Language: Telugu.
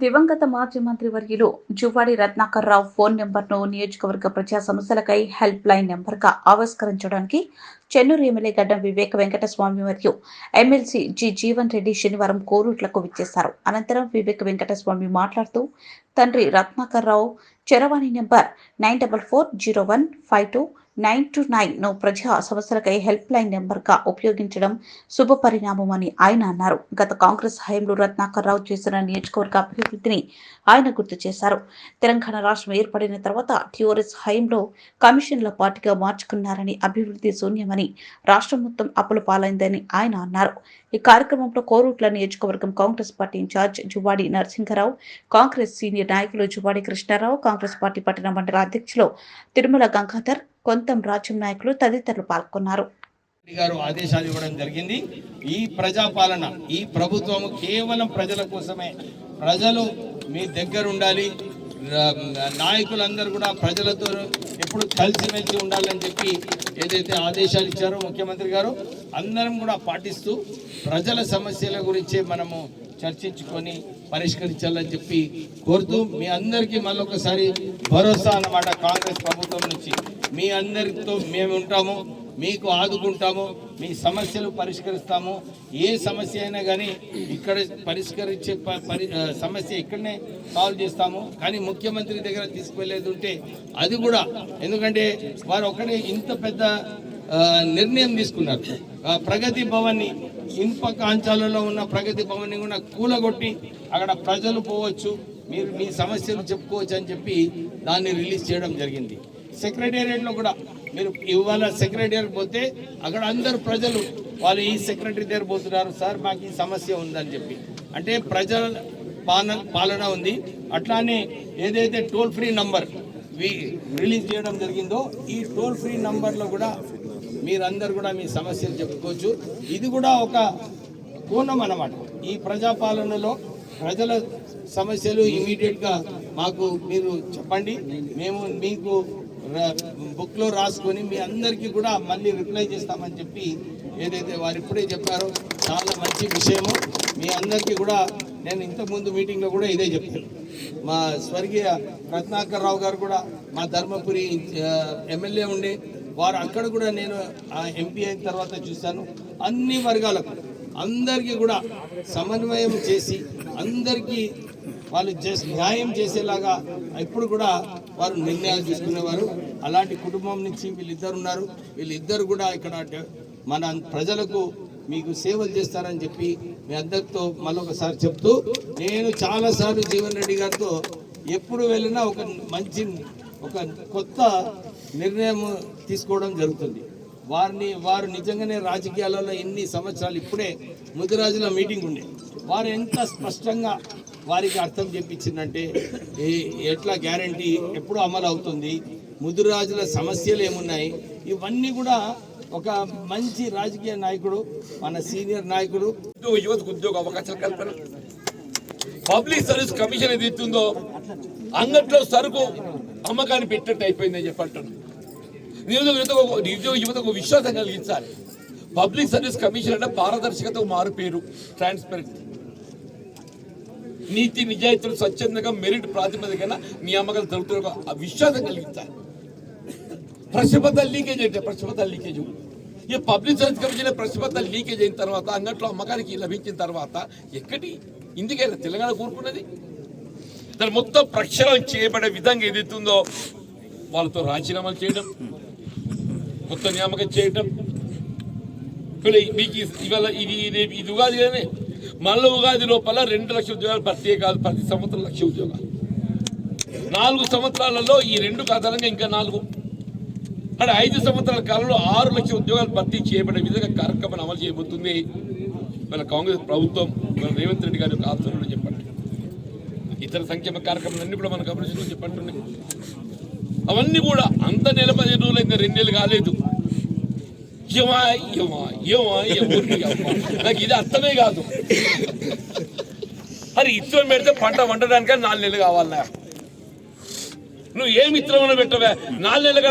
దివంగత మాజీ మంత్రి వర్యులు జువ్వాడి రత్నాకర్ రావు ఫోన్ నెంబర్ను నియోజకవర్గ ప్రజా సమస్యలకై హెల్ప్ లైన్ నెంబర్గా ఆవిష్కరించడానికి చెన్నూరు ఎమ్మెల్యే గడ్డం వివేక వెంకటస్వామి మరియు ఎమ్మెల్సీ జి జీవన్ రెడ్డి శనివారం కోరుట్లకు విచ్చేశారు. అనంతరం వివేక వెంకటస్వామి మాట్లాడుతూ తండ్రి రత్నాకర్ రావు చరవాణి నెంబర్ 9440152929ను ప్రజా సమస్యలకై హెల్ప్ లైన్ నెంబర్గా ఉపయోగించడం శుభపరిణామమని ఆయన అన్నారు. గత కాంగ్రెస్ హయాంలో రత్నాకర్ రావు చేసిన నియోజకవర్గ అభివృద్ధిని ఆయన గుర్తు చేశారు. తెలంగాణ రాష్ట్రం ఏర్పడిన తర్వాత టీఆర్ఎస్ హయాంలో కమిషన్ల పార్టీగా మార్చుకున్నారని, అభివృద్ధి శూన్యమని, రాష్ట్రం మొత్తం అప్పుల పాలైందని ఆయన అన్నారు. ఈ కార్యక్రమంలో కోరుట్ల నియోజకవర్గం Congress party in charge Juvvadi Narasimharao, Congress senior నాయకులు జువ్వాడి కృష్ణారావు, కాంగ్రెస్ పార్టీ పట్టణ మండల అధ్యక్షులు తిరుమల గంగాధర్, కొంతం రాజ్యం నాయకులు తదితరులు పాల్గొన్నారు. గారు ఆదేశాలు ఇవ్వడం జరిగింది. ఈ ప్రజాపాలన, ఈ ప్రభుత్వం కేవలం ప్రజల కోసమే. ప్రజలు మీ దగ్గర ఉండాలి, నాయకులందరూ కూడా ప్రజలతో ఎప్పుడు కలిసిమెలిసి ఉండాలని చెప్పి ఏదైతే ఆదేశాలు ఇచ్చారో ముఖ్యమంత్రి గారు, అందరం కూడా పాటిస్తూ ప్రజల సమస్యల గురించే మనము చర్చించుకొని పరిష్కరించాలని చెప్పి కోరుతూ మీ అందరికీ మళ్ళొకసారి భరోసా అన్నమాట. కాంగ్రెస్ ప్రభుత్వం నుంచి మీ అందరితో మేము ఉంటాము, మీకు ఆదుకుంటాము, మీ సమస్యలు పరిష్కరిస్తాము. ఏ సమస్య అయినా కానీ ఇక్కడ పరిష్కరించే సమస్య ఇక్కడనే సాల్వ్ చేస్తాము. కానీ ముఖ్యమంత్రి దగ్గర తీసుకువెళ్ళేది ఉంటే అది కూడా, ఎందుకంటే వారు ఒకటే ఇంత పెద్ద నిర్ణయం తీసుకున్నారు. ప్రగతి భవన్ని, ఇనుప కాంచాలలో ఉన్న ప్రగతి భవన్ని కూడా కూలగొట్టి అక్కడ ప్రజలు పోవచ్చు, మీరు మీ సమస్యలు చెప్పుకోవచ్చు అని చెప్పి దాన్ని రిలీజ్ చేయడం జరిగింది. సెక్రటేరియట్లో కూడా మీరు ఇవాళ సెక్రటేరియట్ పోతే అక్కడ అందరు ప్రజలు వాళ్ళు ఈ సెక్రటరీ దగ్గర పోతున్నారు, సార్ మాకు ఈ సమస్య ఉందని చెప్పి. అంటే ప్రజల పాలన ఉంది. అట్లానే ఏదైతే టోల్ ఫ్రీ నంబర్ రిలీజ్ చేయడం జరిగిందో ఈ టోల్ ఫ్రీ నంబర్లో కూడా మీరందరూ కూడా మీ సమస్యలు చెప్పుకోవచ్చు. ఇది కూడా ఒక కోణం అన్నమాట. ఈ ప్రజాపాలనలో ప్రజల సమస్యలు ఇమీడియట్గా మాకు మీరు చెప్పండి, మేము మీకు బుక్లో రాసుకొని మీ అందరికీ కూడా మళ్ళీ రిప్లై చేస్తామని చెప్పి ఏదైతే వారు ఇప్పుడే చెప్పారో చాలా మంచి విషయము. మీ అందరికీ కూడా నేను ఇంతకుముందు మీటింగ్లో కూడా ఇదే చెప్పాను. మా స్వర్గీయ రత్నాకర్ రావు గారు కూడా మా ధర్మపురి ఎమ్మెల్యే ఉండే వారు, అక్కడ కూడా నేను ఎంపీ అయిన తర్వాత చూశాను. అన్ని వర్గాలకు అందరికీ కూడా సమన్వయం చేసి అందరికీ వాళ్ళు న్యాయం చేసేలాగా ఇప్పుడు కూడా వారు నిర్ణయాలు తీసుకునేవారు. అలాంటి కుటుంబం నుంచి వీళ్ళిద్దరు ఉన్నారు. వీళ్ళిద్దరు కూడా ఇక్కడ మన ప్రజలకు మీకు సేవలు చేస్తారని చెప్పి మీ అందరితో మళ్ళొకసారి చెప్తూ, నేను చాలాసార్లు జీవన్ రెడ్డి గారితో ఎప్పుడు వెళ్ళినా ఒక కొత్త నిర్ణయం తీసుకోవడం జరుగుతుంది. వారు నిజంగానే రాజకీయాలలో ఎన్ని సంవత్సరాలు, ఇప్పుడే ముదిరాజుల మీటింగ్ ఉండే, వారు ఎంత స్పష్టంగా వారికి అర్థం చెప్పించిందంటే ఎట్లా గ్యారంటీ ఎప్పుడు అమలు అవుతుంది, ముదిరాజుల సమస్యలు ఏమున్నాయి, ఇవన్నీ కూడా ఒక మంచి రాజకీయ నాయకుడు, మన సీనియర్ నాయకుడు. యువతకు ఉద్యోగ అవకాశాలు కల్పన, పబ్లిక్ సర్వీస్ కమిషన్ ఏది ఇస్తుందో అంగట్లో సరుకు అమ్మకాన్ని పెట్టినట్టు అయిపోయిందని చెప్పంటాను. నిరుద్యోగ యువతకు విశ్వాసం కలిగించాలి. పబ్లిక్ సర్వీస్ కమిషన్ అంటే పారదర్శకత మారు పేరు, ట్రాన్స్పరెంట్, నీతి నిజాయితీలు స్వచ్ఛందంగా మెరిట్ ప్రాతిపదికన నియామకాలు జరుగుతున్న విశ్వాసం కలిగించాలి. ప్రశ్నపత్రాలు లీకేజ్ అంటే ప్రశ్నపత్రాలు లీకేజ్, ఈ పబ్లిక్ సర్వీస్ కమిషన్ ప్రశ్నపత్రాలు లీకేజ్ అయిన తర్వాత అంగట్లో అమ్మకానికి లభించిన తర్వాత ఎక్కడి ఇందుకైనా తెలంగాణ కూరుకున్నది. దాని మొత్తం ప్రక్షాళన చేయబడే విధంగా ఏదైతుందో వాళ్ళతో రాజీనామాలు చేయడం, కొత్త నియామకం చేయడం. మీకు ఇవాళ ఇది ఉగాది కానీ మళ్ళీ ఉగాది లోపల 2 లక్షల ఉద్యోగాలు భర్తీ కాదు, ప్రతి సంవత్సరం 1 లక్ష ఉద్యోగాలు. 4 సంవత్సరాలలో ఈ 2 కారణంగా ఇంకా 4 అంటే 5 సంవత్సరాల కాలంలో 6 లక్షల ఉద్యోగాలు భర్తీ చేయబడే విధంగా కార్యక్రమాన్ని అమలు చేయబోతుంది మన కాంగ్రెస్ ప్రభుత్వం. మన రేవంత్ రెడ్డి గారి యొక్క ఆధ్వర్యంలో చెప్పండి. ఇతర సంక్షేమ కార్యక్రమాలన్నీ కూడా మనకు అభివృద్ధి చెప్పండి. అవన్నీ కూడా అంత నెల 15 రోజులు అయితే 2 నెలలు కాలేదు. నాకు ఇది అర్థమే కాదు. మరి ఇత్తనం పెడితే పంట వండడానికి 4 నెలలు కావాలన్నా, నువ్వు ఏమి ఇత్తనం పెట్టవే 4 నెలలు